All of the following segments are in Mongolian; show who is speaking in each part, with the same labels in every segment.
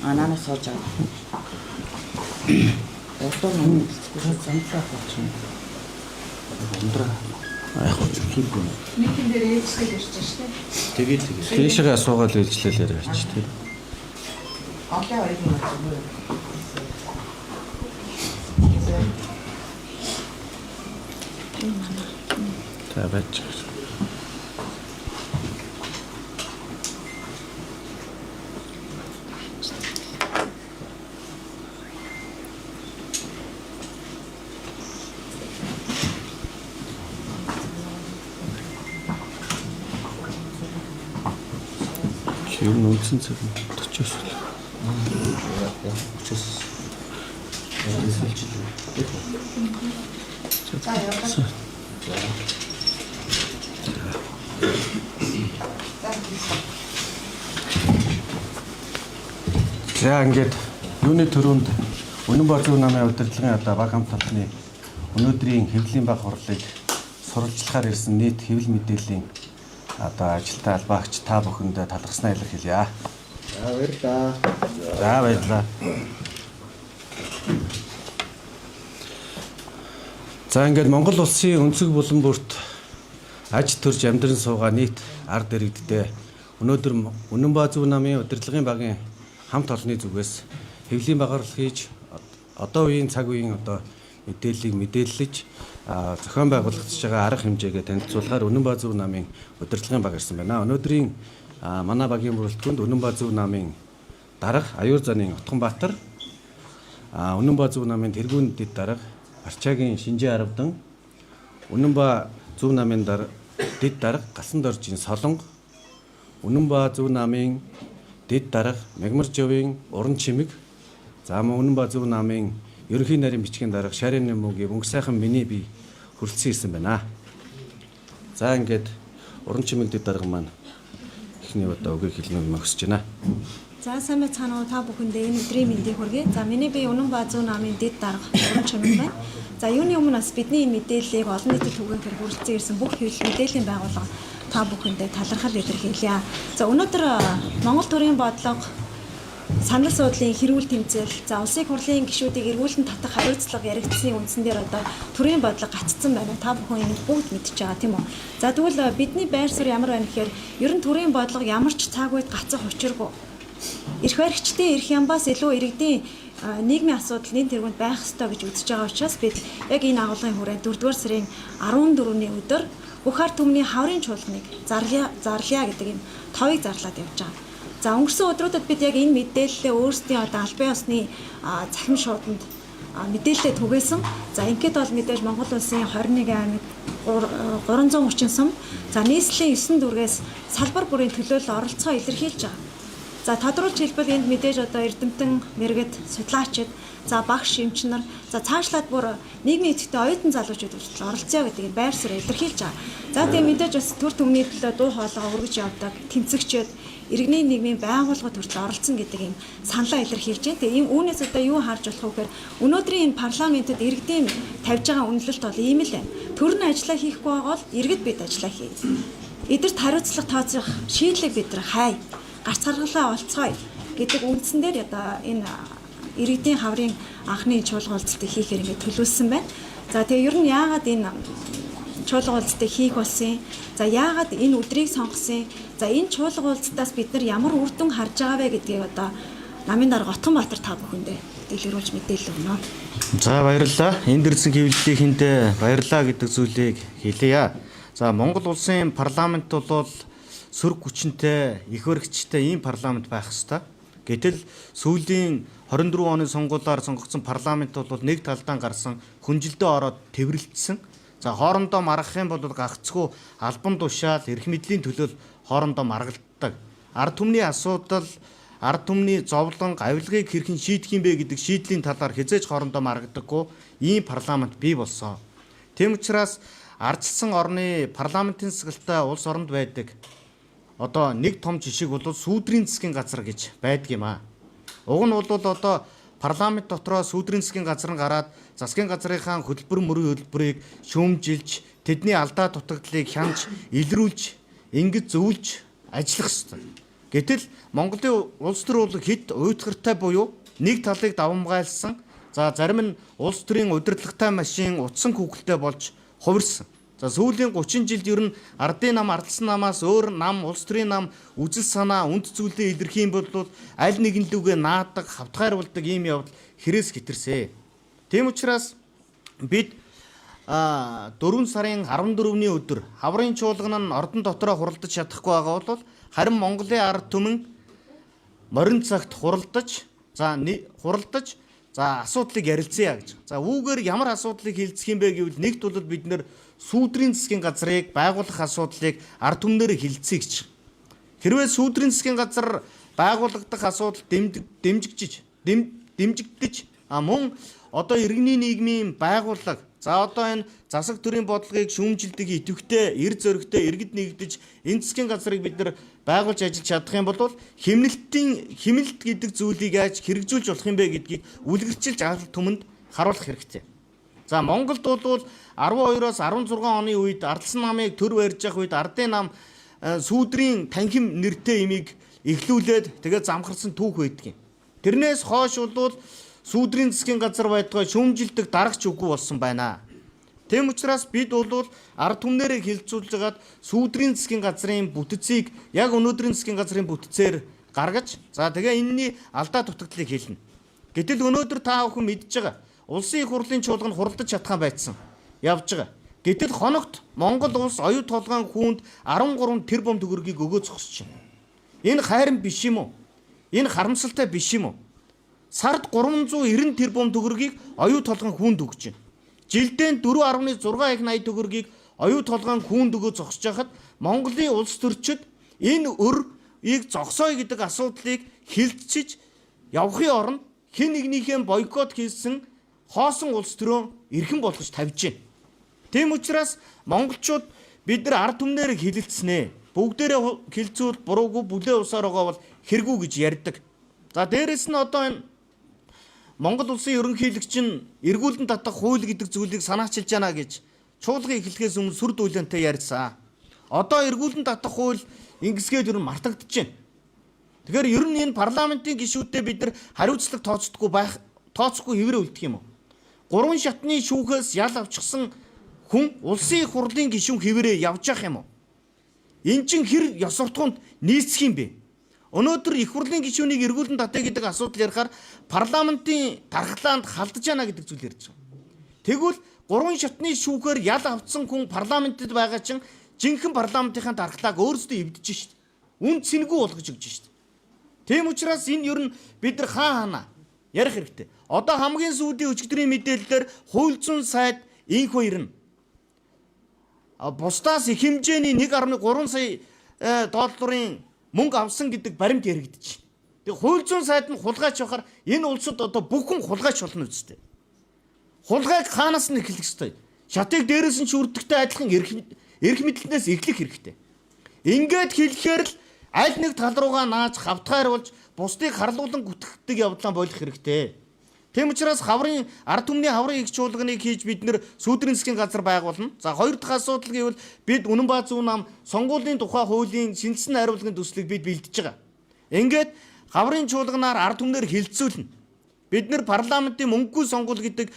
Speaker 1: Анаанаас сууж байгаа. Ото нь замтлаа болчихно. Ундраа. Яг ч хийхгүй.
Speaker 2: Нийтэн дээр ээлжлэл ирж штэ.
Speaker 3: Тэгээд
Speaker 4: Тийшээ асуугаад ээлжлэлээр ярьж тий.
Speaker 1: Орлоо ойр юм байна.
Speaker 4: Та байж. Юу нүцэн цаг 40-оос л.
Speaker 3: учраас
Speaker 2: За яваа.
Speaker 4: За ингээд юуны төрөнд Үнэн Бозуу намын удирдлагын баг хамт олонны өнөөдрийн хэвлэлийн баг хурлыг сурвалжлахаар ирсэн нийт хэвлэл мэдээллийн ажилтаа албаагч та бүхэндээ талархснаа илэрхийлье.
Speaker 3: за баярлаа.
Speaker 4: За баярлалаа. За ингээд Монгол улсын өнцөг булан бүрт аж төрж амьдран суугаа нийт ард иргэддээ өнөөдөр Үнэн Бозуу намын удирдлагын багийн хамт олонны зүгээс хэвлэлийн багаарл хийж одоо үеийн цаг үеийн мэдээллийг мэдээлж зохион байгуулагдж байгаа арга хэмжээгээ танилцуулахаар Үнэн Бозуу намын удирдлагын баг ирсэн байна. Өнөөдрийн манай багийн бүрэлдэхүүнд Үнэн Бозуу намын дарга Аюур заны Утганбаатар, Үнэн Бозуу намын тэргүүн дэд дарга Арчаагийн Шинжээ Аравдан, Үнэн Бозуу намын дэд дарга Галсан доржийн Солонго, Үнэн Бозуу намын дэд дарга Мягмаржовын Уран чимэг, за мөн Үнэн Бозуу намын ерөнхий нарийн бичгийн дарга Шарын Нэмүүгийн Өнгө сайхан миний бие хүрэлцэн ирсэн байна. За ингээд уран чимэг дэд дарга маань эхний удаа үгийг хэлнэ мөсөж байна.
Speaker 5: За сайн байцгаана уу та бүхэндээ энэ өдрийн мэндийг хүргэе. За миний бие Үнэн Бозуу намын дэд дарга уран чимэг байна. За юуны өмнө бас бидний энэ мэдээллийг олон нийтэд түгэхээр хүрэлцэн ирсэн бүх хэвлэл мэдээллийн байгууллага та бүхэндээ талархал илэрхийлье. За өнөөдөр Монгол төрийн бодлого санал суудлын хэрүүл тэмцээл, за улсын хурлын гишүүдийг эргүүлэн татах хариуцлага яригдсан үндсэн дээр одоо төрийн бодлого гацсан байна. Та бүхэн энэ бүгд мэдчихэж байгаа тийм үү? За тэгвэл бидний байр суурь ямар байна гэхээр ер нь төрийн бодлого ямар ч цаг үед гацах учиргүй. Эрх баригчдын эрх ямбаас илүү иргэдийн нийгмийн асуудал нэн тэргуунд байх ёстой гэж үзэж байгаа учраас бид яг энэ агуулгын хүрээнд 4-р сарын 14-ний өдөр бүх ард түмний хаврын чуулганыг зарлая гэдэг юм товыг зарлаад явж байгаа. За өнгөрсөн өдрүүдэд бид яг энэ мэдээлэлээ өөрсдийн албан ёсны цахим шууданд мэдээлэлээ түгээсэн. За ингээд бол мэдээж Монгол улсын 21 аймаг 330 сум, за нийслэлийн 9 дүргээс салбар бүрийн төлөөлөл оролцоо илэрхийлж байгаа. За тодруулж хэлбэл энд мэдээж одоо эрдэмтэн, мэргэд, судлаачид, за багш, эмчнэр, за цаашлаад бүр нийгмийн эцэгтэй оюутан залуучууд хүртэл оролцъё гэдэг байр суурь илэрхийлж байгаа. За тэгээ мэдээж бас төр төмний төлөө дуу хоолойгоо өргөж явдаг тэмцэгчид, иргэний нийгмийн байгууллагууд хүртэл оролцсон гэдэг юм саналаа илэрхийлж байна. Тэгээ ийм үүнээс одоо юу харж болох вэ гэхээр өнөөдрийн энэ парламентэд иргэдийн тавьж байгаа үнэлэлт бол ийм л байна. Төр нь ажиллаа хийхгүй байгаа бол иргэд бид ажиллаа хий. Эдгэрт хариуцлага тооцох шийдлийг бид нар хай. Гарц гаргалаа олцгоё гэдэг үндсэн дээр одоо энэ иргэдийн хаврын анхны чуулга уулзалтыг хийхээр ингээд төлөвлөсөн байна. За тэгээ ер нь яагаад энэ чуулга уулзалтыг хийх болсон? За яагаад энэ өдрийг сонгосон? За энэ чуулга уулзалтаас бид нар ямар үр дүн харж байгаа вэ гэдгийг одоо намын дарга Утганбаатар та бүхэндээ дэлгэрүүлж мэдээлэл өгнө.
Speaker 3: За баярлалаа. Энд ирсэн хэвлэлийнхэндээ баярлалаа гэдэг зүйлийг хэлье. За Монгол улсын парламент бол сөрөг хүчинтэй, их баригчтай ийм парламент байх ёстой. Гэтэл сүүлийн 24 оны сонгуулиар сонгогдсон парламент бол нэг талдаа гарсан хүнжилдээ ороод тэврэлтсэн. За хоорондоо маргах юм бол гагцгүй албан тушаал, эрх мэдлийн төлөө хоорондоо маргалддаг. Ард түмний асуудал, ард түмний зовлон, авилгыг хэрхэн шийдэх юм бэ гэдэг шийдлийн талаар хязгаарч хоорондоо маргадаггүй ийм парламент бий болсон. Тэм учраас ардчилсан орны парламентын засаглалтай улс оронд байдаг одоо нэг том жишг бол сүүдрийн засгийн газар гэж байдаг юм аа. Уг нь бол одоо парламент дотроо сүүдрийн засгийн газар нь гараад засгийн газрынхаа хөтөлбөр мөрийн хөтөлбөрийг шүүмжилж, тэдний алдаа дутагдлыг хянаж, илрүүлж, ингэж зөвлөж ажиллах ёстой. Гэтэл Монголын улс төр бол хэд уйтгартай буюу нэг талыг давамгайлсан. За зарим нь улс төрийн удирдлагатай машин утсан хүүхэлтэй болж хувирсан. За сүүлийн 30 жилд ер нь ардын нам, ардсан намаас өөр нам, улс төрийн нам, үзэл санаа, үнд зүйлээ илэрхийлэх юм бол аль нэгэндүүгээ наадаг, хавтгайруулдаг ийм явдал хэрэгс хэтэрсэн. Тийм учраас бид 4 сарын 14-ний өдөр хаврын чуулган нь ордон дотроо хуралдаж чадахгүй байгаа бол харин Монголын ард түмэн морин цагт хуралдаж асуудлыг ярилцъя гэж. За үүгээр ямар асуудлыг хилцэх юм бэ гэвэл нэгд бол бид нэр сүүдрийн засгийн газрыг байгуулах асуудлыг ард түмнээр хилцье гэж. Хэрвээ сүүдрийн засгийн газар байгуулагдах асуудал дэмжигдэж мөн одоо иргэний нийгмийн байгууллага за одоо энэ засаг төрийн бодлогыг шүүмжилдэг идэвхтэй, эр зөрөгтэй иргэд нэгдэж энэ засгийн газрыг бид нар байгуулж ажиллаж чадах юм бол химнэлт гэдэг зүйлийг яаж хэрэгжүүлж болох юм бэ гэдгийг үлгэрчилж ард түмэнд харуулах хэрэгтэй. За Монголд бол 12-оос 16 оны үед ардсан намыг төр барьж явах үед ардын нам сүүдрийн танхим нэртэй имийг эхлүүлээд тэгээд замхарсан түүх байдаг юм. Тэрнээс хойш бол сүүдрийн засгийн газар байтугай шүүмжилдэг дарагч үгүй болсон байна. Тэм учраас бид бол ард түмнэрээ хилцүүлж хагаад сүүдрийн засгийн газрын бүтцийг яг өнөөдрийн засгийн газрын бүтцээр гаргаж за тэгээ энэний алдаа дутагдлыг хэлнэ. Гэтэл өнөөдөр та бүхэн мэдж байгаа улсын их хурлын чуулганд хуралдаж чадхаа байсан. Явж байгаа. Гэтэл хоногт Монгол улс оюу толгойн хүүнд 13 тэрбум төгрөгийг өгөө зогсож байна. Энэ хайрын биш юм уу? Энэ харамсалтай биш юм уу? Сард 390 тэрбум төгрөгийг оюу толгойн хүүнд өгч байна. Жилдээ 4.6 их 80 төгрөгийг оюу толгойн хүүнд өгөө зогсож байхад Монголын улс төрчид энэ өрийг зогсооё гэдэг асуудлыг хилцэж явахын оронд хэн нэгнийхээ бойкот хийсэн хоосон улс төрөө эрхэм болгож тавьж байна. Тийм учраас монголчууд бид нар ард түмнээр хилэлцснэ. Бүгдээрээ хилцүүл буруугүй бүлээ усаар байгаа бол хэрэггүй гэж ярьдаг. За дээрэс нь одоо энэ Монгол улсын ерөнхийлөгч нь эргүүлэн татах хууль гэдэг зүйлийг санаачилж байна гэж чуулган эхлэхээс өмнө сүр дүүлэнтэй ярьсан. Одоо эргүүлэн татах хууль ингэсгээд ер нь мартагдаж байна. Тэгэхээр ер нь энэ парламентын гишүүдтэй бид нар хариуцлага тооцохгүй хэврээ үлдэх юм уу? 3 шатны шүүхээс ял авчихсан хүн улсын их хурлын гишүүн хэврээ явж явах юм уу? Эн чин хэр ёс суртахуунд нийцэх юм бэ? Өнөөдөр их хурлын гишүүнийг эргүүлэн татъя гэдэг асуудал ярихаар парламентын дархлаанд халдаж байна гэдэг зүйл ярьж байгаа. Тэгвэл 3 шатны шүүхээр ял авцсан хүн парламентэд байгаа чинь жинхэнэ парламентынхаа дархлааг өөрсдөө эвдэж шít. Үн цэнгүй болгож өгч шít. Тийм учраас энэ ер нь бид нар хаана ярих хэрэгтэй. Одоо хамгийн сүүлийн өчигдрийн мэдээлэлээр хууль зүйн сайд инх хоёр нь бусдаас их хэмжээний 1.3 сая долларын мөнгө авсан гэдэг баримт яригдэж байна. Тэгээ хууль зүйн сайд нь хулгайч байхаар энэ улсад одоо бүхэн хулгайч болно үстэй. Хулгайг хаанаас нь эхлэх ёстой? Шатыг дээрээс нь шүрдэгтэй адилхан эрх мэдлэнээс эхлэх хэрэгтэй. Ингээд хэлэхээр л аль нэг тал руугаа нааж хавтгайруулж бусдыг харлуулан гүтгэдэг явдлаа болох хэрэгтэй. Тийм учраас ард түмний хаврын их чуулганыг хийж бид нэр сүүдрийн засгийн газар байгуулна. За хоёр дахь асуудал гэвэл бид Үнэн баа зүүн нам сонгуулийн тухай хуулийн шинжилсэн хариулгын төслийг бид бэлдэж байгаа. Ингээд хаврын чуулганаар ард түмнэр хилцүүлнэ. Бид нэр парламентын мөнгөгүй сонгуул гэдэг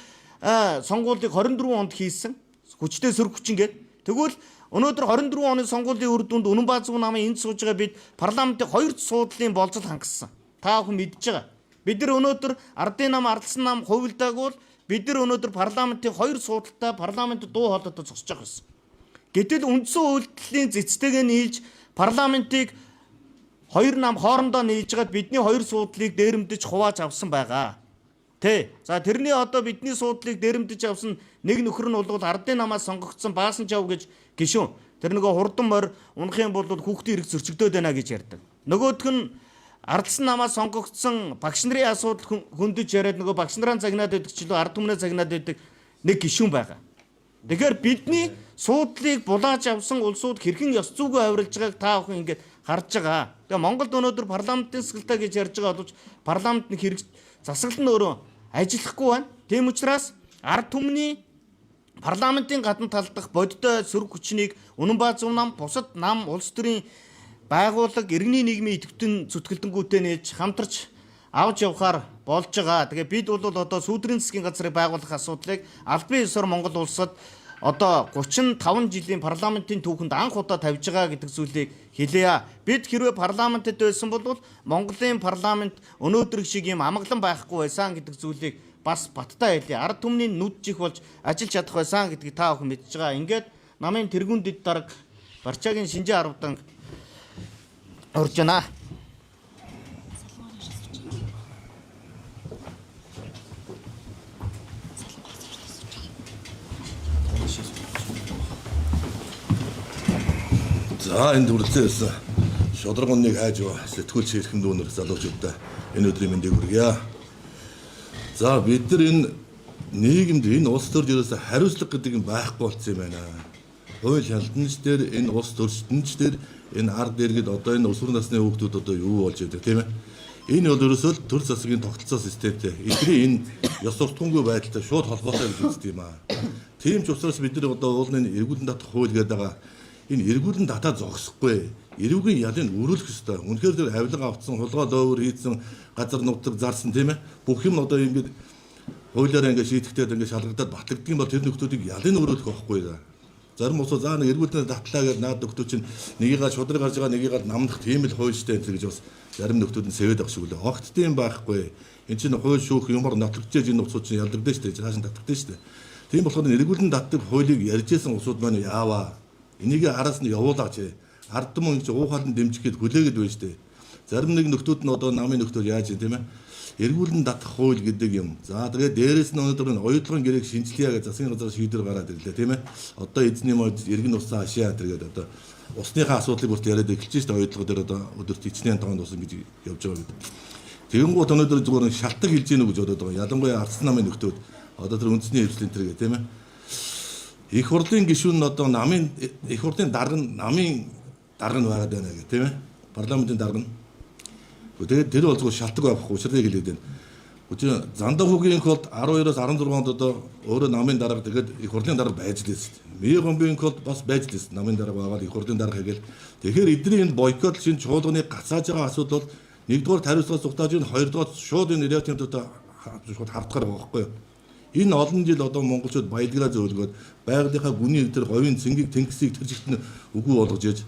Speaker 3: сонгуулийг 24 онд хийсэн. Хүчтэй сөрөг хүчингээд. Тэгвэл өнөөдөр 24 оны сонгуулийн үр дүнд Үнэн баа зүүн намын энд сууж байгаа бид парламентын 2 суудлын болцол хангасан. Та бүхэн мэдж байгаа. Бид нар өнөөдөр ардын нам, ардсан нам хувилдаагүй бид нар өнөөдөр парламентын 2 суудалтай парламент дуу хоолойтой зогсож байгаа байсан. Гэтэл үндсэн үйлдэлийн зэцтэйгээ нийлж парламентыг 2 нам хоорондоо нийлж гад бидний 2 суудлыг дээрэмдэж хувааж авсан байгаа. За тэрний одоо бидний суудлыг дээрэмдэж авсан нэг нөхөр нь бол ардын намаас сонгогдсон Баасан Жав гэж гишүүн. Тэр нөгөө хурдан морь унах юм бол хүүхдийн эрх зөрчигдөөд байна гэж ярьдаг. Нөгөөх нь ардсан намаас сонгогдсон багш нарын асуудал хөндөж яриад нөгөө багш нараа загнаад байдаг ч илүү ард түмнээ загнаад байдаг нэг гишүүн байгаа. Тэгэхээр бидний суудлыг булааж авсан улсууд хэрхэн ёс зүйгүй авирлж байгааг та бүхэн ингээд харж байгаа. Тэгээ Монголд өнөөдөр парламентын засаглалтаа гэж ярьж байгаа боловч парламентын хэрэг засаглал нь өөрөө ажиллахгүй байна. Тийм учраас ард түмний парламентын гадна талдах бодиттой сөрөг хүчнийг Үнэн баа зүүн нам, бусад нам, улс төрийн байгууллага иргэний нийгмийн идэвхтэн зүтгэлдэнгүүтээ нээж хамтарч авч явахаар болж байгаа. Тэгээ бид бол одоо сүүдрийн засгийн газрыг байгуулах асуудлыг аль бие ёсоор Монгол улсад одоо 35 жилийн парламентын түүхэнд анх удаа тавьж байгаа гэдэг зүйлийг хэлье. Бид хэрвээ парламентэд байсан бол Монголын парламент өнөөдөр шиг юм амгалан байхгүй байсан гэдэг зүйлийг бас баттай хэлье. Ард түмний нүд жих болж ажиллаж чадах байсан гэдгийг та бүхэн мэдж байгаа. Ингээд намын тэргүүн дэд дарга Барчаагийн Шинжээ 10 данг орж байна.
Speaker 6: За энэ дүрлэлээс шударгоныг хайж сэтгүүлч хэрхэн дүүнэр залуучуудаа энэ өдрийн мэндийг хүргье. За бид нар энэ нийгэмд энэ улс төрд ерөөсө хариуцлага гэдэг юм байхгүй болсон юм байна. Хууль хяналтч дээр энэ улс төрчдөнч дээр энэ ард иргэд одоо энэ өсвөр насны хүүхдүүд одоо юу болж байгаа тийм ээ. Энэ бол ерөөсөө төр засгийн тогтолцоо системтэй. Эдний энэ ёс суртахуунгүй байдалтай шууд холбоотой гэж үздэг юм аа. Тийм ч учраас бид нар одоо уулын эргүүлэн татах хууль гэдэг байгаа. Энэ эргүүлэн татаа зогсохгүй. Эрүүгийн ялыг өрүүлэх ёстой. Үнэхээр тэр авилга авцсан, хулгай дөөвөр хийсэн, газар нутаг зарсан тийм ээ. Бүх юм одоо ингэж хуулиараа ингэ шийтгэхэд ингэ шалгагдаад батлагдсан бол тэр нөхдүүдийг ялыг өрүүлэх байхгүй. Зарим ус заа нэг эргүүлэн татлаа гэж наад нөхдүүд чинь нэгийгээ шудраг гарч байгаа нэгийгээ намдах тийм л хуульчтай энэ гэж бас зарим нөхдүүд нь сэвэд авах шиг үлээ. Огт тийм байхгүй. Энд чинь хууль шүүх юмар нотлогдож энэ усууд чинь ялдагдсан шүү дээ. Цааш нь татагдсан шүү дээ. Тийм болохоор эргүүлэн татдаг хуулийг ярьжсэн усууд маань яаваа. Энийг араас нь явуулаач. Ард түмэн гэж уухаалан дэмжихэд хүлээгээд байж тээ. Зарим нэг нөхдүүд нь одоо намын нөхдөл яаж юм тийм ээ. Эргүүлэн татах хууль гэдэг юм. За тэгээд дээрээс нь өнөөдөр нь оюутлогын гэрээг шинжилье гэж засгийн газар шийдвэр гаргаад ирлээ тийм ээ. Одоо эзний мод иргэн усан ашаа тэргээд одоо усныхаа асуудлыг бүрт яриад эхэлж шүү дээ. Оюутлого дээр одоо өдөрт хичнээн тоонд усан гэж явж байгаа гэдэг. Тэгэнгუთ өнөөдөр зүгээр шалтгаан хэлж гэнэ гэж бодоод байгаа. Ялангуяа арц намын нөхдүүд одоо тэр үндэсний хвшлэн тэргээд тийм ээ. Их хурлын гишүүн нь одоо намын их хурлын дарга нь намын дарга нь байгаад байна гэх тийм ээ. Парламентын дарга нь. Тэгээд тэр бол зөвхөн шалтгаан авахгүй учрыг хэлээд байна. Учир Зандаа хүүгийн хөлд 12-оос 16 онд одоо өөрөө намын дарга тэгээд их хурлын дарга байж лээс. Мие гомбийн хөлд бас байж лээс. Намын дарга байгаад их хурлын дарга хийгээл. Тэгэхээр эдний энэ бойкот шин чуулганы гацааж байгаа асуудал бол нэгдүгээр тариуцлагаас зугатааж ийн хоёрдугаар шууд энэ реактивд одоо шууд хавдахаар байгаа байхгүй юу? Энэ олон жил одоо монголчууд баялгаараа зөөлгөөд байгалийнхаа гүний тэр говийн цэнгийг тэнгисийг тэр чигт нь үгүй болгож яж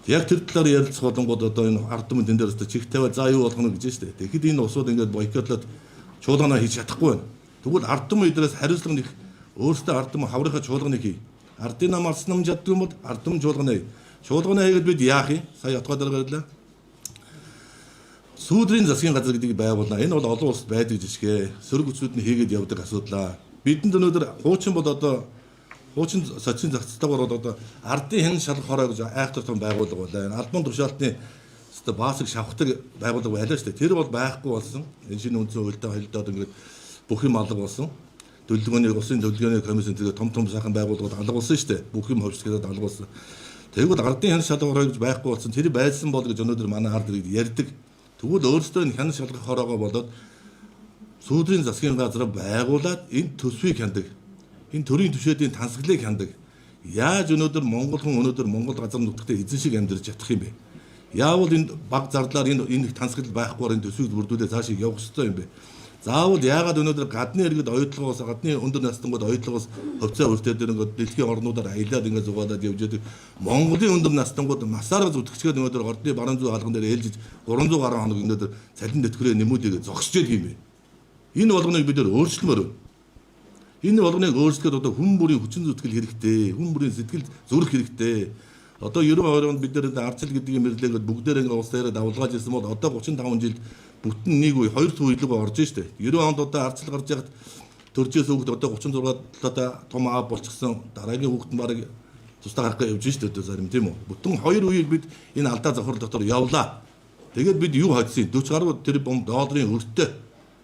Speaker 6: яг тэр талаар ярилцах болонгод одоо энэ ард түмэн тэн дээр өстө чих тавиа за юу болгоно гэж штэ. Тэгэхэд энэ усууд ингээд бойкотлоод чуулганаа хийж чадахгүй байна. Тэгвэл ард түмэн эднээс хариуцлага нэг өөрсдөө ард түмэн хаврынхаа чуулганыг хий. Ардын нам алсан нам чаддаг юм бол ард түмэн чуулганаа хий. Чуулганаа хийгээд бид яах юм? Сая ятгаа дараа гарлаа. Сүүдрийн засгийн газар гэдгийг байгуулна. Энэ бол олон улсад байдаг жишгээ. Сөрөг хүчүүд нь хийгээд явдаг асуудлаа. Бидэнд өнөөдөр хуучин бол одоо хуучин социалын зохицолтойгоор бол одоо ардын хэн шалгах хорой гэж айхтар том байгууллага байна. Албан тушаалтны өстө баасыг шавхдаг байгууллага байлаа шүү дээ. Тэр бол байхгүй болсон. Энэ шинэ үндсэн хуультай холилдоод ингээд бүх юм алга болсон. Төлөвлөгөөний улсын төлөвлөгөөний комиссийн тэгээд том сайхан байгууллагууд алга болсон шүү дээ. Бүх юм хөвчлөгээд алга болсон. Тэгвэл ардын хэн шалгах хорой гэж байхгүй болсон. Тэр байсан бол гэж өнөөдөр манай ард иргэд ярьдаг. Тэгвэл өөрөөсөө энэ хян шалгах хороогоо болоод сүүдрийн засгийн газар байгуулад энэ төсвийг хяндаг. Энэ төрийн түвшээдийн тансаглалыг хяндаг. Яаж өнөөдөр монгол хүн өнөөдөр монгол газар нутагтаа эзэн шиг амьдарч чадах юм бэ? Яавал энэ баг зарлаар энэ тансаглал байхгүйгээр энэ төсвийг бүрдүүлээ цаашаа явах ёстой юм бэ? Заавал яагаад өнөөдөр гадны иргэд оюутлогоос гадны өндөр настангууд оюутлогоос хөвцөө өртөөд ингээд дэлхийн орнуудаар аялаад ингээд зугаалаад явж байдаг. Монголын өндөр настангууд масаараа зүтгэжгээд өнөөдөр ордны баруун зүүн хаалган дээр ээлжиж 300 гаруй хоног өнөөдөр цалин тэтгэрээ нэмүүдийг зогсож байгаа юм бэ. Энэ болгоныг бид нэр өөрчлөмөр. Энэ болгоныг өөрчлөхөд одоо хүн бүрийн хүчин зүтгэл хэрэгтэй, хүн бүрийн сэтгэл зүрх хэрэгтэй. Одоо 92 онд бид нэр ардчил гэдгийг мэрлээгээд бүгдээр ингээд улс даяараа давлгааж ирсэн бол одоо 35 жилд бүтэн нэг үе хоёр туу илүү орж штэ. 90 онд одоо ардчил гарч яхад төржээс хүүхд одоо 36 одоо том аав болчихсон. Дараагийн хүүхд нь барыг тусдаа гарах явж штэ одоо зарим тийм үү. Бүтэн хоёр үеийг бид энэ алдаа завхрал дотор явлаа. Тэгээд бид юу хоцсон? 40 гаруй тэрбум долларын өртөө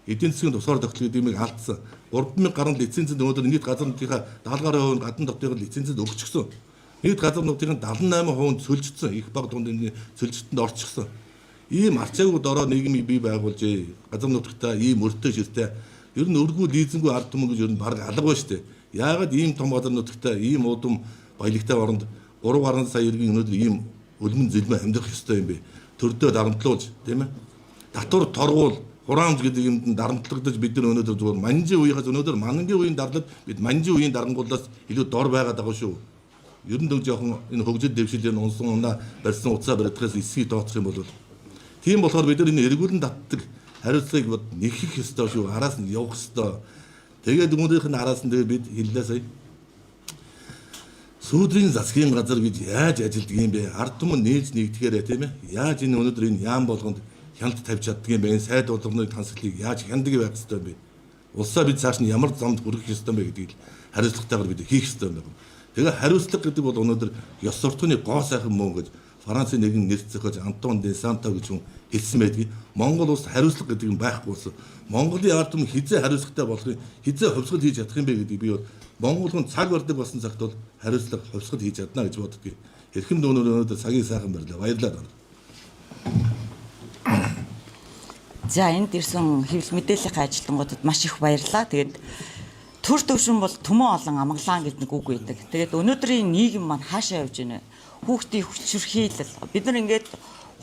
Speaker 6: эдийн засгийн тусгаар тогтлого дэмийг алдсан. 3000 гаруй лицензэд өнөөдөр нийт газар нутгийнхаа 70 гаруй гадна дотны лицензэд өгчихсөн. Нийт газар нутгийн 78% сөлжсөн. Их баг дундын сөлжтөнд орчихсон. Ийм арчаагүй дорой нийгмийг бий байгуулж газар нутагтаа ийм өртөө ширтээ ер нь өргүү лизингүй ард түмэн гэж ер нь баг алга байна шүү дээ. Яагаад ийм том газар нутагтаа ийм удам баялагтай оронд 3 гаруй сая иргэн өнөөдөр ийм Өлмөн зэлмэн амьдрах ёстой юм бэ? Төрдөө дарамтлуулж, тийм ээ? Татвар торгуул, хураамж гэдэг юмд дарамтлагдаж бид нар өнөөдөр зүгээр манжи үеийнхээс өнөөдөр манангийн үеийн дарлал бид манжи үеийн дарангуулаас илүү дор байгаад байгаа шүү. Ер нь жоохон энэ хөгжил дэвшилээр унсан унаа барьсан утсаа баригдахаас эсхийг тооцох юм бол тийм болохоор бид нар энэ эргүүлэн татдаг хариуцлагыг нэхэх ёстой шүү. Араас нь явах ёстой. Тэгээд өмнөх нь араас нь тэгээд бид хэллээ сая. Сүүдрийн засгийн газар гэж яаж ажилддаг юм бэ? Ард түмэн нээж нэгдэхээрээ тийм ээ. Яаж энэ өнөөдөр энэ яам болгонд хяналт тавьж чаддаг юм бэ? Энэ сайд болгоны тансаглалыг яаж хяндаг байх ёстой юм бэ? Улсаа бид цааш нь ямар замд хүрэх ёстой юм бэ гэдгийг хариуцлагатайгаар бид хийх ёстой юм байна. Тэгээ хариуцлага гэдэг бол өнөөдөр ёс суртахууны гоо сайхан мөн гэж Францын нэгэн нэр зохиолч Антон де Санто гэж хүн хэлсэн байдгийг. Монгол улс хариуцлага гэдэг юм байхгүй болсон. Монголын ард түмэн хизээ хариуцлагатай болохыг хизээ хувьсгал хийж чадах юм бэ гэдгийг би бол Монгол хүн цаг бардаг болсон цагт бол хариуцлага хувьсгал хийж чадна гэж боддгийг. Хэрхэн өнөөдөр цагийг сайхан барьлаа. Баярлалаа.
Speaker 7: За энд ирсэн хэвлэл мэдээллийн ажилтнуудад маш их баярлалаа. Тэгээд төр төвшин бол төмөн олон амгалаан гэдэг нэг үг байдаг. Тэгээд өнөөдрийн нийгэм маань хаашаа явж байна вэ? Хүүхдийн хүчирхийлэл. Бид нар ингээд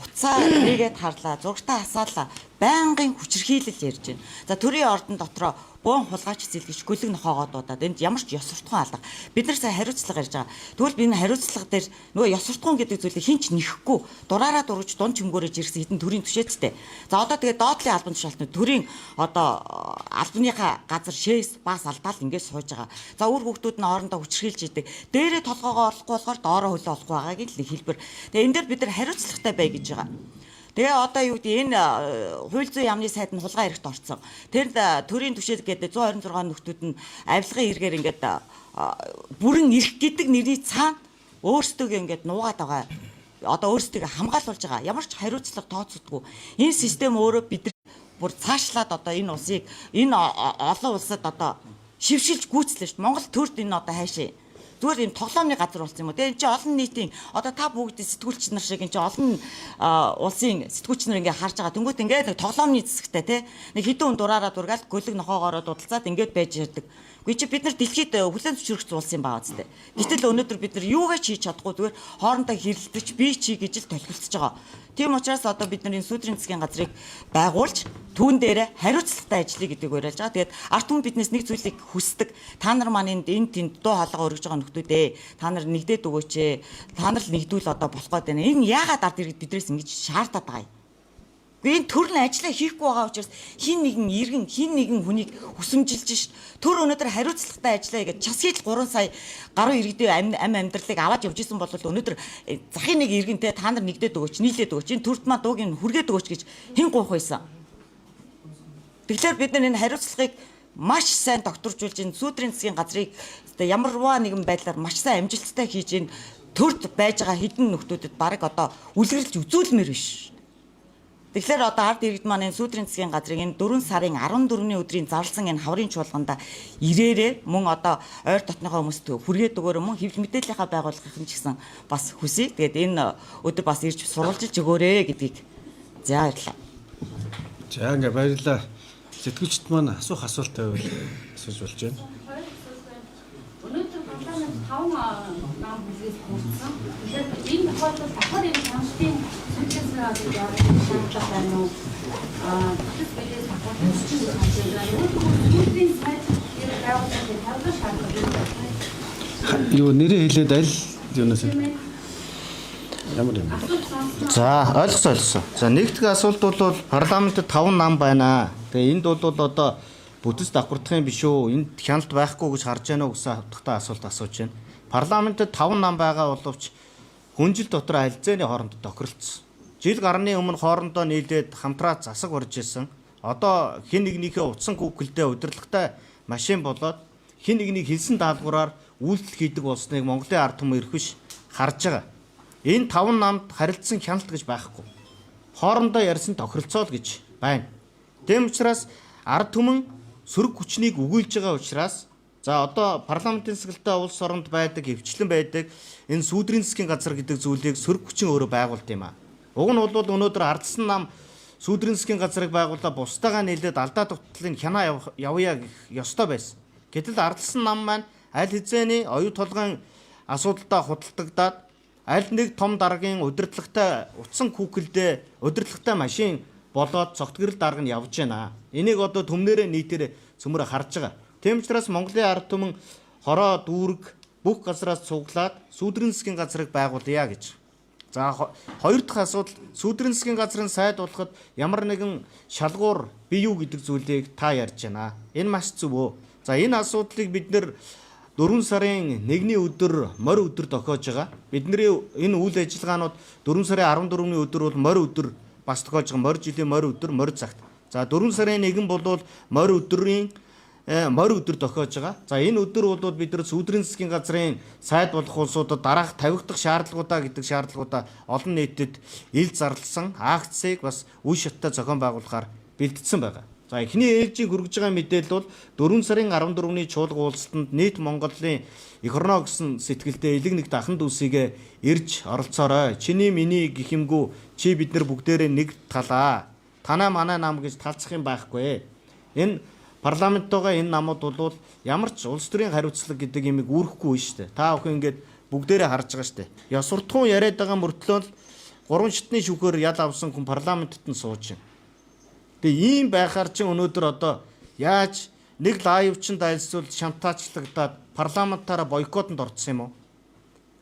Speaker 7: уцаа нэгээд харлаа, зургатаа хасаалаа. Байнгын хүчирхийлэл ярьж байна. За төрийн ордон дотроо бөөн хулгайч зэлгэж гөлөг нохоогоо дуудаад энд ямар ч ёс суртахуун алга. Бид нар сая хариуцлага ярьж байгаа. Тэгвэл би энэ хариуцлага дээр нөгөө ёс суртахуун гэдэг зүйлийг хинч нэхэхгүй дураараа дургаж дунд чимгөөрөж ирсэн хэдэн төрийн түшээцтэй. За одоо тэгээ доотлын албан тушаалтны төрийн одоо албаныхаа газар шээс бас алдаал ингээд сууж байгаа. За үр хүүхдүүд нь хоорондоо хүчрхийлж идэг. Дээрээ толгоогоо олохгүй болохоор доороо хөлөө олохгүй байгаагийн л хэлбэр. Тэгээ энэ дээр бид нар хариуцлагатай бай гэж байгаа. Тэгээ одоо юу гэдэг энэ хууль зүйн яамны сайд нь хулгай хэрэгт орсон. Тэр төрийн түшээл гэдэг 126 нөхдүүд нь авилгын хэрэгээр ингээд бүрэн эрх гэдэг нэрийн цаана өөрсдөө ингээд нуугаад байгаа. Одоо өөрсдөө хамгаалуулж байгаа. Ямар ч хариуцлага тооцдоггүй. Энэ систем өөрөө бид бүр цаашлаад одоо энэ улсыг энэ олон улсад одоо шившилж гүйцэлж Монгол төрд энэ одоо хайшаа зүгээр юм тоглоомны газар болсон юм уу. Тэгээ энэ чинь олон нийтийн одоо та бүгд сэтгүүлч нар шиг энэ чинь олон улсын сэтгүүлч нар ингээ харж байгаа. Тэнгүүт ингээ тоглоомны зэсгтэй те нэг хэдэн хүн дураараа дургаал гөлөг нохоогоороо дудалцаад ингээд байж ярьдаг. Гэхдээ чи бид нар дэлхийд хүлээн зөвшөөрөх улс юм байгаа зү. Гэтэл өнөөдөр бид нар юугаа хийж чадахгүй зүгээр хоорондоо хэрэлдэж бие чи гэж л толгилцож байгаа. Тийм учраас одоо бид нар энэ сүүдрийн засгийн газрыг байгуулж түүн дээрээ хариуцлагатай ажиллая гэдэг уриалж байгаа. Тэгээд ард түмэн биднээс нэг зүйлийг хүсдэг. Та нар маань энд тэнд дуу хоолойгоо өргөж байгаа нөхдүүдээ та нар нэгдээд өгөөч ээ. Та нар л нэгдүүл одоо болох гээд байна. Энэ яагаад ард иргэд биднээс ингэж шаардаад байгаа юм? Энэ төрлийн ажиллаа хийхгүй байгаа учраас хин нэгэн иргэн хин нэгэн хүнийг хүсэмжилж шít. Төр өнөөдөр хариуцлагатай ажиллая гэж час хийж 3 сая гаруй иргэдийн амьдралыг аваад явж исэн бол өнөөдөр захын нэг иргэнтэй та нар нэгдээд өгөөч, нийлээд өгөөч. Энэ төрд маа дууг нь хүргээд өгөөч гэж хэн гуйх байсан. Тэгэхээр бид нар энэ хариуцлагыг маш сайн докторжуулж энэ сүүдрийн засгийн газрыг ямарваа нэгэн байдлаар маш сайн амжилттай хийж энэ төрд байж байгаа хэдэн нөхдүүдэд бараг одоо үлгэрлж үзүүлмээр биш. Тэгэхээр одоо ард иргэд маань энэ сүүдрийн засгийн газрыг энэ 4 сарын 14-ний өдрийн зарласан энэ хаврын чуулганда ирээрээ мөн одоо ойр дотныхоо хүмүүст хүргээд өгөөрэй мөн хэвлэл мэдээллийнхаа байгууллагын ч гэсэн бас хүсье. Тэгээд энэ өдөр бас ирж сурвалжилж өгөөрэй гэдгийг за баярлалаа.
Speaker 4: За ингээ баярлалаа. Сэтгүүлчд маань асуух асуулт байвал асууж болж байна.
Speaker 8: Өнөөдөр парламент 5 нам бүлгээс хүрсэн. Тэгэхээр энэ тохиолдолд дахиад энэ саналтын сүлжээсээ одоо шаардлага байна уу? Тэтгэл бидээс хавцсан чинь санагдаж байна. Өнөөдрийн сайд байгууллагын тавьдаг шаардлага.
Speaker 4: Юу нэрээ хэлээд аль юунаас ямар юм.
Speaker 3: За ойлгосон. За нэгдүгээр асуулт бол парламентд 5 нам байна. Тэгээ энд бол одоо бүтэц давхардахын биш үү? Энд хяналт байхгүй гэж харж байна уу гэсэн хавтахтай асуулт асууж байна. Парламентд 5 нам байгаа боловч хүн жил дотор аль хооронд тохиролцсон. Жил гарны өмнө хоорондоо нийлээд хамтраа засаг урж исэн. Одоо хэн нэгнийхээ утсан гүгэлдээ удирдлагатай машин болоод хэн нэгний хэлсэн даалгавраар үйлдэл хийдэг болсныг Монголын ард түмэн эрхвиш харж байгаа. Энэ 5 намд харилцсан хяналт гэж байхгүй. Хоорондоо ярьсан тохиролцоо л гэж байна. Тэм учраас ард түмэн сөрөг хүчнийг өгүүлж байгаа учраас за одоо парламентын сэтгэлтэй улс оронд байдаг, хөвчлэн байдаг энэ сүүдрийн засгийн газар гэдэг зүйлийг сөрөг хүчин өөрөө байгуулт юм аа. Уг нь бол өнөөдөр ардсан нам сүүдрийн засгийн газрыг байгуулаад бусдаагаа нийлээд алдаа дутлалыг хянаа явъя гэх ёстой байсан. Гэтэл ардсан нам маань аль хэзээний оюу толгойн асуудалтай худалдагдаад аль нэг том даргын удирдлагатай утсан хүүхэлдээ удирдлагатай машин болоод цогтгөрөл дарга нь явж байна. Энийг одоо төмнөрөө нийтээр цөмөрө харж байгаа. Тийм учраас Монголын ард түмэн хороо дүүрэг бүх газраас цуглаад сүүдрийн засгийн газрыг байгуулъя гэж. За хоёр дахь асуудал сүүдрийн засгийн газрын сайд болоход ямар нэгэн шалгуур бий юу гэдэг зүйлийг та ярьж байна. Энэ маш зөв өө. За энэ асуудлыг бид нэр 4 сарын 1-ний өдөр морь өдөр тохиож байгаа. Бидний энэ үйл ажиллагаанууд 4 сарын 14-ний өдөр бол морь өдөр бас тохиож байгаа. Морь жилийн морь өдөр морь цагт. За 4 сарын 1 бол морь өдрийн морь өдөр тохиож байгаа. За энэ өдөр бол бид нар сүүдрийн засгийн газрын сайд болох улсуудад дараах тавигдах шаардлагуудаа гэдэг шаардлагуудаа олон нийтэд ил зарласан акцийг бас үе шаттай зохион байгуулахаар бэлтгэсэн байгаа. За эхний ээлжийг хүргэж байгаа мэдээлэл бол 4 сарын 14-ний чуулга уулзалтанд нийт Монголын эх орноо гэсэн сэтгэлдээ элэг нэг дахан дүүсийгээ ирж оролцоорой. Чиний миний гэх юмгүй чи бид нар бүгдээрээ нэг талаа. Танаа манаа нам гэж талцах юм байхгүй. Энэ парламенттойгоо энэ намууд бол ямар ч улс төрийн хариуцлага гэдэг юмыг үүрэхгүй шүү дээ. Та бүхэн ингээд бүгдээрээ харж байгаа шүү дээ. Ёс суртахуун яриад байгаа мөртлөө 3 шатны шүүхээр ял авсан хүн парламентт нь сууж байна. Тэгээ ийм байхаар чинь өнөөдөр одоо яаж нэг лайв чин дайлсвал шантаачлагадаад парламентаараа бойкотонд орсон юм уу?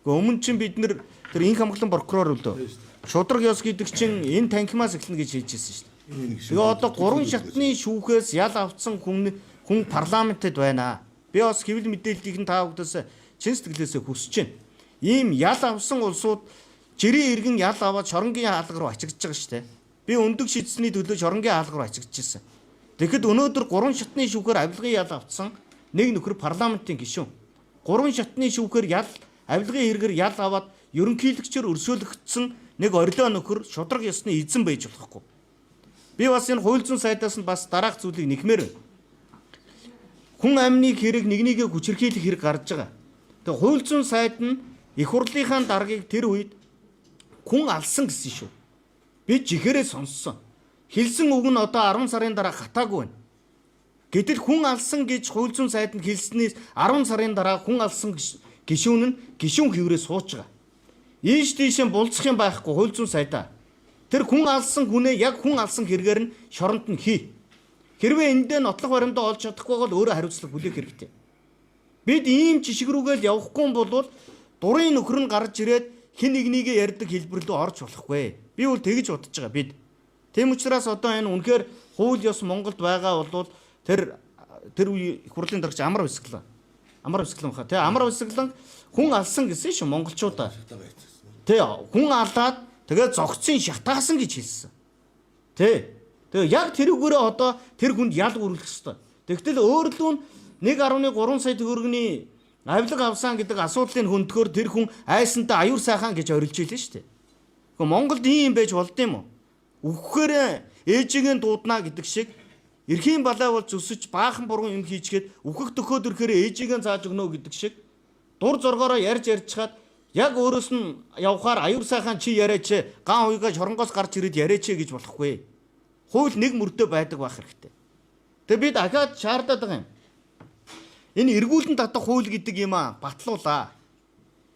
Speaker 3: Гэхдээ өмнө чинь бид нэр тэр инх хамгаалан прокурор өлөө. Шудраг ёс гэдэг чинь энэ танхимаас эхэлнэ гэж хэлжсэн шүү дээ. Тэгээ одоо 3 шатны шүүхээс ял авсан хүн парламентэд байна. Би бас хэвлэл мэдээллийг нь та бүдээс чин сэтгэлээсээ хүсэж байна. Ийм ял авсан улсууд жирийн иргэн ял аваад шоронгийн хаалга руу ачигдж байгаа шүү дээ. Би өндөг шийдсэний төлөө шоронгийн хаалга руу ачигдчихсэн. Тэгэхэд өнөөдөр 3 шатны шүүхээр авилгын ял авсан нэг нөхөр парламентын гишүүн. 3 шатны шүүхээр авилгын хэрэгээр ял аваад ерөнхийлөгчөөр өрсөөлөгдсөн нэг орилоо нөхөр шудраг ёсны эзэн байж болохгүй. Би бас энэ хууль зүйн сайдаас нь бас дараах зүйлийг нэхмээр байна. Хүн амныг хэрэг нэгнийгээ хүчирхийлэх хэрэг гарч байгаа. Тэгээ хууль зүйн сайд нь их хурлынхаа даргаыг тэр үед хүн алсан гэсэн шүү. Би жихээрээ сонссон. Хэлсэн үг нь одоо 10 сарын дараа хатаагүй байна. Гэтэл хүн алсан гэж хууль зүйн сайд нь хэлснээс 10 сарын дараа хүн алсан гишүүн нь гишүүн хэврээ сууж байгаа. Ийш тийшээ булцах юм байхгүй хууль зүйн сайдаа. Тэр хүн алсан хүнээ яг хүн алсан хэрэгээр нь шоронд нь хий. Хэрвээ эндээ нотлох баримтаа олж чадахгүй бол өөрөө хариуцлага хүлээх хэрэгтэй. Бид ийм жишг рүүгээл явахгүй бол дурын нөхөр нь гарч ирээд хин нэгнийгээ ярьдаг хэлбэр рүү орж болохгүй. Би бол тэгж бодож байгаа бид. Тийм учраас одоо энэ үнэхээр хууль ёс Монголд байгаа бол тэр их хурлын даргч амар бисгэлэн. Амар бисгэлэн баха. Тэ амар бисгэлэн хүн алсан гэсэн шүү монголчуудаа. Тэ хүн алдаад тэгээ зогцсон шатаасан гэж хэлсэн. Тэ. Тэгээ яг тэрүүгээрээ одоо тэр хүнд ял үргэлжлэх ёстой. Тэгтэл өөрөлдөө 1.3 сая төгрөгийн авилга авсан гэдэг асуудлын хөндгөөр тэр хүн айсантай аюур сайхан гэж орилж ийлээ шүү дээ. Гэхдээ Монголд ийм байж болд юм уу? Үхэхээр ээжигээ дуудана гэдэг шиг эрхийн балай бол зүсэж баахан бурган юм хийчгээд үхэх төхөөд ирэхээр ээжигээ зааж өгнө гэдэг шиг дур зоргоороо ярьж чаад яг өөрөөс нь явхаар аюур сайхан чи яриач ган уйгаа шоронгоос гарч ирээд яриач гэж болохгүй. Хууль нэг мөрдөө байдаг байх хэрэгтэй. Тэгээ бид ахаад шаардаад байгаа юм. Энэ эргүүлэн татах хууль гэдэг юм батлуулаа.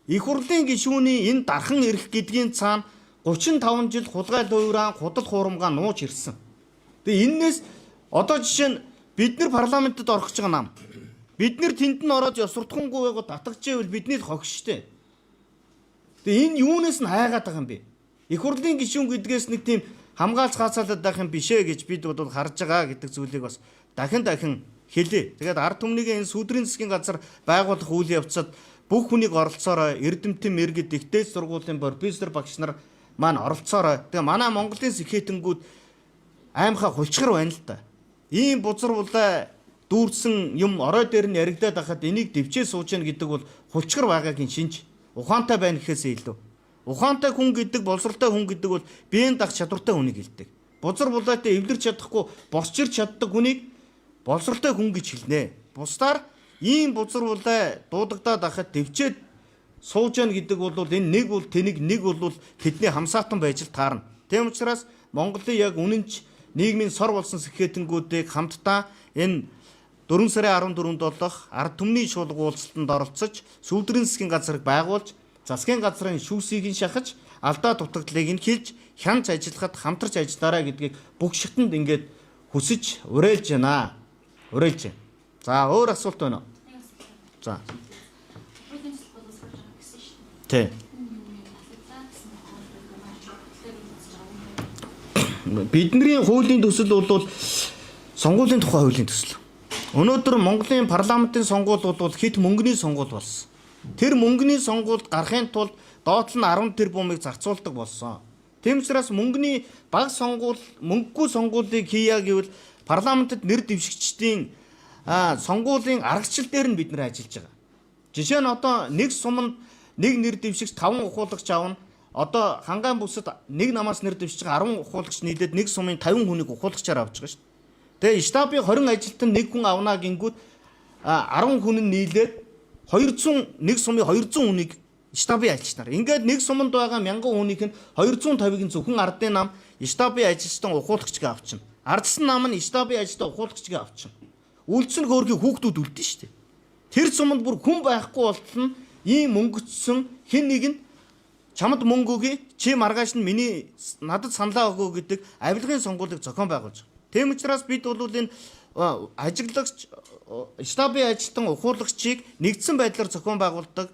Speaker 3: Их хурлын гишүүний энэ дархан эрх гэдгийн цаана 35 жил хулгай луйраан худал хуурмгаа нууж ирсэн. Тэгээ энээс одоо жишээ нь бид нар парламентэд орох гэж байгаа нам. Бид нар тэнд нь ороод ёсуртхангүй байгаад татагчээвэл бидний л хогш штэ. Тэгээ энэ юунаас нь хайгаад байгаа юм бэ? Их хурлын гишүүн гэдгээс нэг тийм хамгаалц хаацаалаад байх юм бишээ гэж бид бол харж байгаа гэдэг зүйлийг бас дахин хэлээ. Тэгээд ард түмнийгээ энэ сүүдрийн засгийн газар байгуулах үйл явцад бүх хүнийг оролцоорой. Эрдэмтэн мэргэд ихтэй сургуулийн профессор багш нар маань оролцоорой. Тэгээ манай Монголын сэхээтэнгүүд аимхаа хулчгар байна л да. Ийм бузар булаа дүүрсэн юм орой дээр нь яригдаад байхад энийг дэвчээ сууж яана гэдэг бол хулчгар байгаагийн шинж. Ухаантай байна гэхээсээ илүү. Ухаантай хүн гэдэг, боловсралтай хүн гэдэг бол биеийн дах чадвартай хүнийг хэлдэг. Бузар булаатай эвлэрч чадахгүй, босчирч чаддаг хүнийг боловсралтай хүн гэж хэлнэ. Бусдаар ийм бузар булаа дуудагдаад байхад дэвчээд сууж яана гэдэг бол энэ нэг бол тэнийг нэг бол тэдний хамсаатан байж л таарна. Тийм учраас Монголын яг үнэнч нийгмийн сор болсон сэхээтэнгүүдийг хамтдаа энэ 4 сарын 14-нд болох ард түмний чуулга уулзалтанд оролцож сүүдрийн засгийн газрыг байгуулж засгийн газрын шүүсийг нь шахаж алдаа дутагдлыг нь хэлж хянж ажиллахад хамтарч ажиллаарай гэдгийг бүх шатнд ингээд хүсэж уриалж байна. Уриалж байна. За өөр асуулт байна уу? За. Тэ. Бидний хуулийн төсөл бол сонгуулийн тухай хуулийн төсөл. Өнөөдөр Монголын парламентын сонгуул бол хэд мөнгөний сонгуул болсон. Тэр мөнгөний сонгуульд гарахын тулд доотлол нь 10 тэрбумыг зарцуулдаг болсон. Тийм учраас мөнгөний баг сонгуул, мөнгөгүй сонгуулийг хийя гэвэл парламентод нэр дэвшигчдийн сонгуулийн аргачлал дээр нь бид нэр ажиллаж байгаа. Жишээ нь одоо нэг суманд нэг нэр дэвшигч 5 ухуулагч аавна. Одоо хангаан бүсэд нэг намаас нэр дэвшиж 10 ухуулагч нийлээд нэг сумын 50 хүнийг ухуулагчаар авч байгаа шүү дээ. Тэгээ штабын 20 ажилтан нэг хүн авнаа гингүүд 10 хүн нь нийлээд 200 нэг сумын 200 хүнийг штабын ажилчнаар. Ингээд нэг суманд байгаа 1000 хүнийх нь 250-ыг нь зөвхөн ардын нам штабын ажилчтан ухуулагчгээ авчна. Ардсан нам нь штабын ажилтан ухуулагчгээ авчна. Үлдсэн хөөрхий хүүхдүүд үлдэн шүү дээ. Тэр суманд бүр хүн байхгүй болтол нь ийм мөнгөцсөн хэн нэг нь чамд мөнгө өгье, чи маргааш нь миний надад саналаа өгөө гэдэг авилгын сонгуулийг зохион байгуулж байгаа. Тийм учраас бид бол энэ ажиглагч штабын ажилтан ухуулагчийг нэгдсэн байдлаар зохион байгуулдаг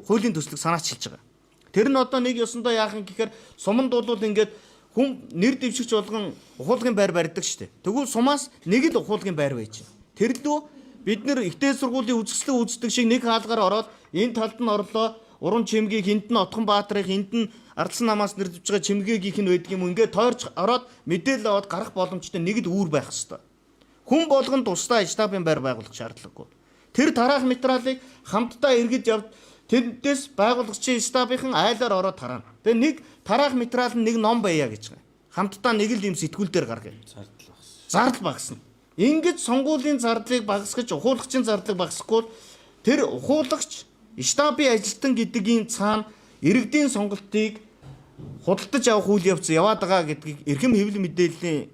Speaker 3: хуулийн төслийг санаачилж байгаа. Тэр нь одоо нэг ёсондоо яах юм гэхээр суманд бол ингээд хүн нэр дэвшигч болгон ухуулгын байр барьдаг шүү дээ. Тэгвэл сумаас нэг л ухуулгын байр байж байна. Тэр лөө бид нэр ихтэй сургуулийн үзэсгэлэн үздэг шиг нэг хаалгаар ороод энэ талд нь орлоо уран чимгийг энд нь Отхон Баатрыг энд нь Ардсан намаас нэр дэвж байгаа чимгээгийнх нь байдаг юм. Ингээд тойрч ороод мэдээлэл аваад гарах боломжтой нэг л үүр байх хэвээр. Хүн болгонд тусдаа штабын байр байгуулах шаардлагагүй. Тэр тараах материалыг хамтдаа эргэж явж тэндээс байгуулагчийн штабын айлаар ороод тараана. Тэгээ нэг тараах материал нь нэг ном байя гэж байгаа. Хамтдаа нэг л юм сэтгүүл дээр гаргая. Зардал багасна. Ингээд сонгуулийн зардлыг багасгаж ухуулагчийн зардлыг багасгахгүй тэр ухуулагч штабын ажилтан гэдгийн цаана иргэдийн сонголтыг худалдаж авах үйл явц яваад байгаа гэдгийг эрхэм хэвлэл мэдээллийн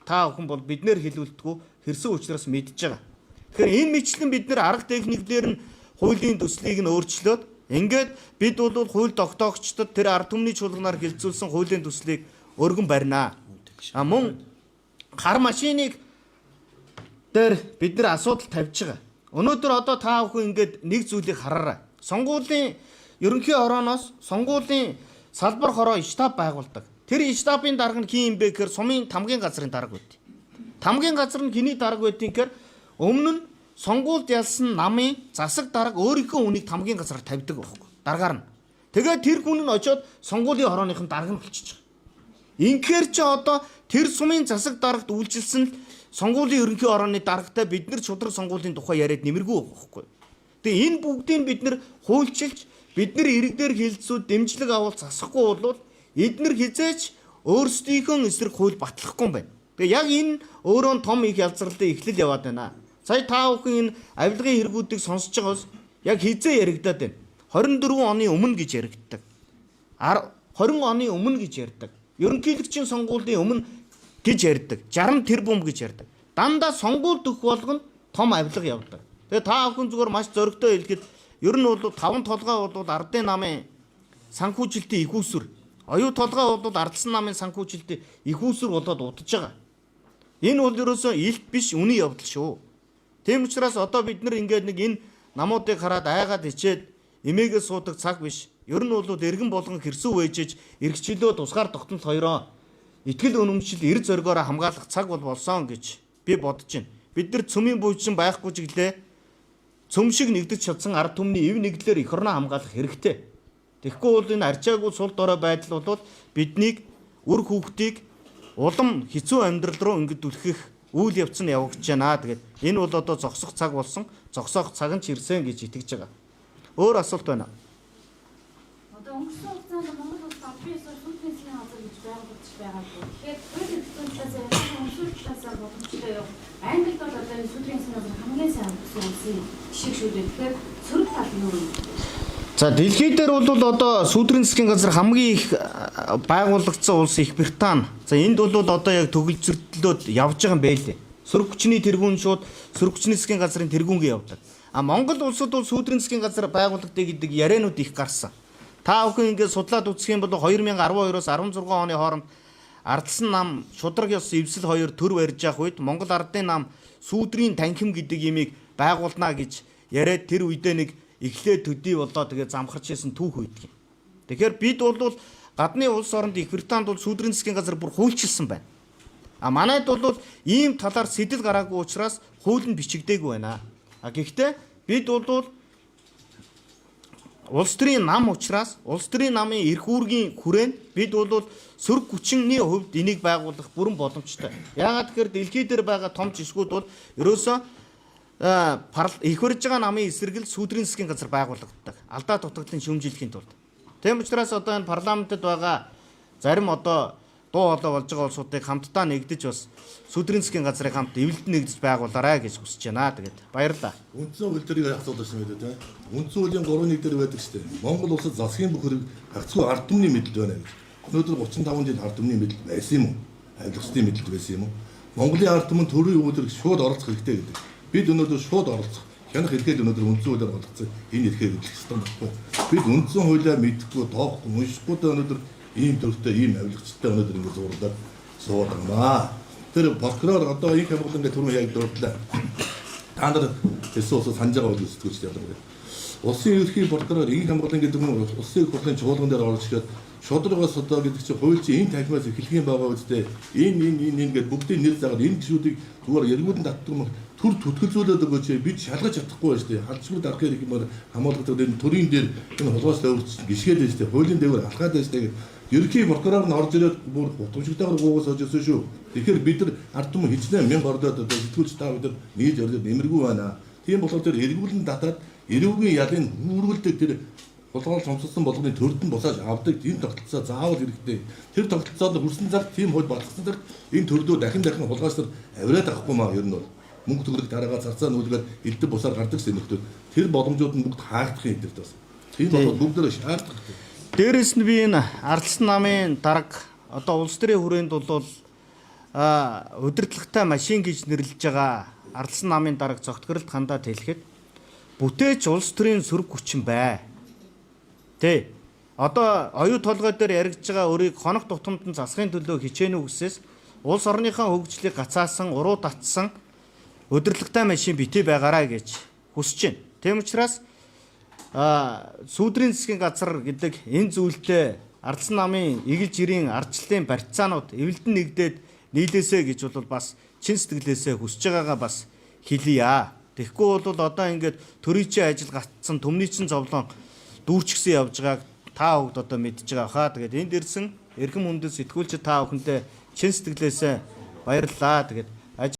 Speaker 3: та бүхэн бол биднэр хэлүүлдэггүй хэрсэн учраас мэдж байгаа. Тэгэхээр энэ мэтлэн бид нэр арга техникээр нь хуулийн төслийг нь өөрчлөөд ингээд бид бол хууль тогтоогчдод тэр ард түмний чуулганаар хилцүүлсэн хуулийн төслийг өргөн барина. Мөн хар машиныг дээр бид нэр асуудал тавьж байгаа. Өнөөдөр одоо та бүхэн ингээд нэг зүйлийг хараарай. Сонгуулийн ерөнхий хорооноос сонгуулийн салбар хороо штаб байгуулдаг. Тэр штабын дарга нь хин юм бэ гэхээр сумын тамгийн газрын дарга байд. Тамгийн газар нь хэний дарга байдгийг гэхээр өмнө нь сонгуульд ялсан намын засаг дарга өөрийнхөө үнийг тамгийн газараар тавьдаг байхгүй. Даргаар нь. Тэгээд тэр хүн нь очиод сонгуулийн хорооных нь дарга нь болчихж байгаа. Инхээр чи одоо тэр сумын засаг дарагт үйлчилсэн сонгуулийн ерөнхий хорооны даргатай бид нар шудраг сонгуулийн тухай яриад нэмэргүй байхгүй. Тэгээ энэ бүгдийг бид нар хуульчилж бид нар иргэдээр хилцүүд дэмжлэг авал засахгүй бол эднэр хизээч өөрсдийнхөө эсрэг хууль батлахгүй юм байна. Тэгээ яг энэ өөрөө том их ялцралтай эхлэл яваад байна. Сая та бүхэн энэ авилгын хэрэгүүдийг сонсож байгаас яг хизээ яригадаад байна. 24 оны өмнө гэж яригддаг. 20 оны өмнө гэж ярьдаг. Ерөнхийлөгчийн сонгуулийн өмнө гэж ярьдаг. 60 тэрбум гэж ярьдаг. Дандаа сонгуульд өгөх болгоно том авилга явдаг. Тэгээ та бүхэн зүгээр маш зоригтой хэлэхэд ер нь бол 5 толгой бол ардын намын санхүүжилтийн их усүр. Оюу толгой бол ардсан намын санхүүжилтийн их усүр болоод удаж байгаа. Энэ бол ерөөсөө илт биш үнэн явдал шүү. Тийм учраас одоо бид нар ингээд нэг энэ намуудыг хараад айгаад хичээд эмээгээ суудаг цаг биш. Ер нь бол эргэн болгон хэрсүү вэжэж эргчлөө тусгаар тогтнол хоёроо итгэл үнэмшил эр зоригоороо хамгаалах цаг бол болсон гэж би бодож байна. Бид нар цөмийн буйчин байхгүй ч гэлээ цөм шиг нэгдэж чадсан ард түмний ив нэгдлэр эх орноо хамгаалах хэрэгтэй. Тэгэхгүй бол энэ арчаагүй сул дорой байдал бол биднийг үр хүүхдийг улам хэцүү амьдрал руу ингээд түлхэх үйл явц нь явагдаж байна. Тэгээд энэ бол одоо зогсох цаг болсон. Зогсоох цаг нь ч ирсэн гэж итгэж байгаа. Өөр асуулт байна.
Speaker 8: Одоо өнгөрсөн хугацаанд Монгол улс албан ёсоор сүнсний газар гэж байгуулж байгаа. Тэгэхээр хуулийн төслөөс өнгөрсөн боломжтой юу? Англид бол одоо энэ сүнсний газар хамгийн сайн улсын жишээ шүү дээ. Тэгэхээр сөрөг тал юу вэ?
Speaker 3: За дэлхийд дээр бол одоо сүүдрийн засгийн газар хамгийн их байгуулагдсан улс Их Британи. За энд бол одоо яг төгөлцөрлөлөд явж байгаа юм байлээ. Сөрөг хүчний тэргүүн шууд сөрөг хүчний засгийн газрын тэргүүнгээ явдаг. Монгол улсад бол сүүдрийн засгийн газар байгуулагдъя гэдэг яриануд их гарсан. Та бүхэн ингээд судлаад үзэх юм бол 2012-оос 16 оны хооронд Ардсан нам шудраг ёс эвсэл 2 төр барьж явах үед Монгол Ардын нам сүүдрийн танхим гэдэг имийг байгуулна гэж яриад тэр үедээ нэг эхлээ төдий болоо тэгээ замхарч исэн түүх үйдэг юм. Тэгэхээр бид бол гадны улс оронд Их Британд бол сүүдрийн засгийн газар бүр хуульчилсан байна. А манайд бол ийм талаар сэтэл гараагүй учраас хууль нь бичигдээгүй байна. А гэхдээ бид бол улс төрийн нам учраас улс төрийн намын эрх үүргийн хүрээнд бид бол сөрөг хүчний хувьд энийг байгуулах бүрэн боломжтой. Яагаад гэхээр дэлхий дээр байгаа том жишгүүд бол ерөөсөө их барьж байгаа намын эсрэгэл сүүдрийн засгийн газар байгуулагддаг. Алдаа дутагдлын шүүмжлэхийн тулд. Тийм учраас одоо энэ парламентэд байгаа зарим одоо дуу хоолой болж байгаа улсуудыг хамтдаа нэгдэж бас сүүдрийн засгийн газрыг хамт эвлэлд нэгдэж байгуулаарай гэж хүсэж байна. Тэгээд баярлалаа.
Speaker 6: Үндсэн хууль төрийг асуулт байсан байдаг тийм. Үндсэн хуулийн 3-1 дээр байдаг шүү дээ. Монгол улсад засгийн бүх хэрэг хагцгүй ард түмний мэдэлд байна гэж. Өнөөдөр 35 жил ард түмний мэдэлд байсан юм уу? Авилгачдын мэдэлд байсан юм уу? Монголын ард түмэн төрийн өвөдөр шууд оролцох хэрэгтэй гэдэг. Бид өнөөдөр шууд оролцох. Хянах эрхээ өнөөдөр үндсэн хуулиар болгоцсон энэ эрхээ хөдөлгөх ёстой байхгүй. Бид үндсэн хуулиа мэдэхгүй, тоохгүй, уншихгүй өнөөдөр ийм төрөлтэй, ийм авилгачтай өнөөдөр ингэ зурлаад суудаг маа. Тэр прокурор одоо их хамгаалал ингээд түрүү яг дурдлаа. Та нар эсвэл санаж байгаа үйл сэтгүүлч ялгаа. Улсын ерхий прокурор их хамгаалал гэдэг нь улсын их хурлын чуулган дээр орж ирээд шударгаас одоо гэдэг чинь хууль чинь энэ танхимаас эхлэх юм байгаа үстэй. Энэ ингээд бүгдийн нэр заагаад энэ гişүүдийг зүгээр яригмуудын татдаг төр төтгөлзүүлээд өгөөч бид шалгаж чадахгүй байна шүү дээ. Халдшгүй дарах хэрэг юм хамгаалагдаад энэ төрийн дээр энэ холбоос өөрчлөлт гიშгээд байна шүү дээ. Хуулийн дээгүүр алхаад байна шүү дээ. Ерхий прокурор нь орж ирээд бүр утгамжигтайгаар гуугаас олж ирсэн шүү. Тэгэхээр бид нар ард түмэн хичнээн 1000 орлоод одоо сэтгүүлч та бид нар нийж орлоод нэмэргүй байна. Тийм болохоор тэр эргүүлэн татаад эрүүгийн ялын хүүргэлдэг тэр болгоол цомцсон болгоны төрд нь босааж авдаг тийм тогтолцоо заавал хэрэгтэй. Тэр тогтолцоод хүрсэн цаг тийм хууль батгсан цаг энэ төрлөө дахин хулгайч нар авираад авахгүй маа ер нь бол мөнгө төгрөг дараагаа зарцаа нүүлгээд элдв бусаар гардаг сэнэгтүүд тэр боломжууд нь бүгд хаагдах юм дээр тас. Тийм бол бүгдөө шаарддаг.
Speaker 3: Дээрээс нь би энэ Ардсан намын дарга одоо улс төрийн хүрээнд бол удирдлагатай машин гэж нэрлэж байгаа Ардсан намын дарга цогтгоролд хандаад хэлэхэд бүтээч улс төрийн сөрөг хүчин бай. Тэ. Одоо оюу толгой дээр яригдж байгаа өрийг хоног тутамд нь засахын төлөө хичээнэ үгсээс улс орныхаа хөгжлийг гацаасан, уруу татсан удирдлагатай машин битээ байгаарай гэж хүсэж байна. Тийм учраас сүүдрийн засгийн газар гэдэг энэ зүйлтэй Ардсан намын эгэл жирийн ардчлалын барьцаанууд эвлэлдэн нэгдээд нийлээсэ гэж бол бас чин сэтгэлээсээ хүсэж байгаагаа бас хэлье. Тэгэхгүй бол одоо ингээд төрийн чинь ажил гацсан төмний чинь зовлон дүүрчгсэн явж байгааг та бүгд одоо мэдж байгаа хаа. Тэгээд энд ирсэн эрхэм хүндэт сэтгүүлч та бүхэндээ чин сэтгэлээсээ баярлалаа. Тэгээд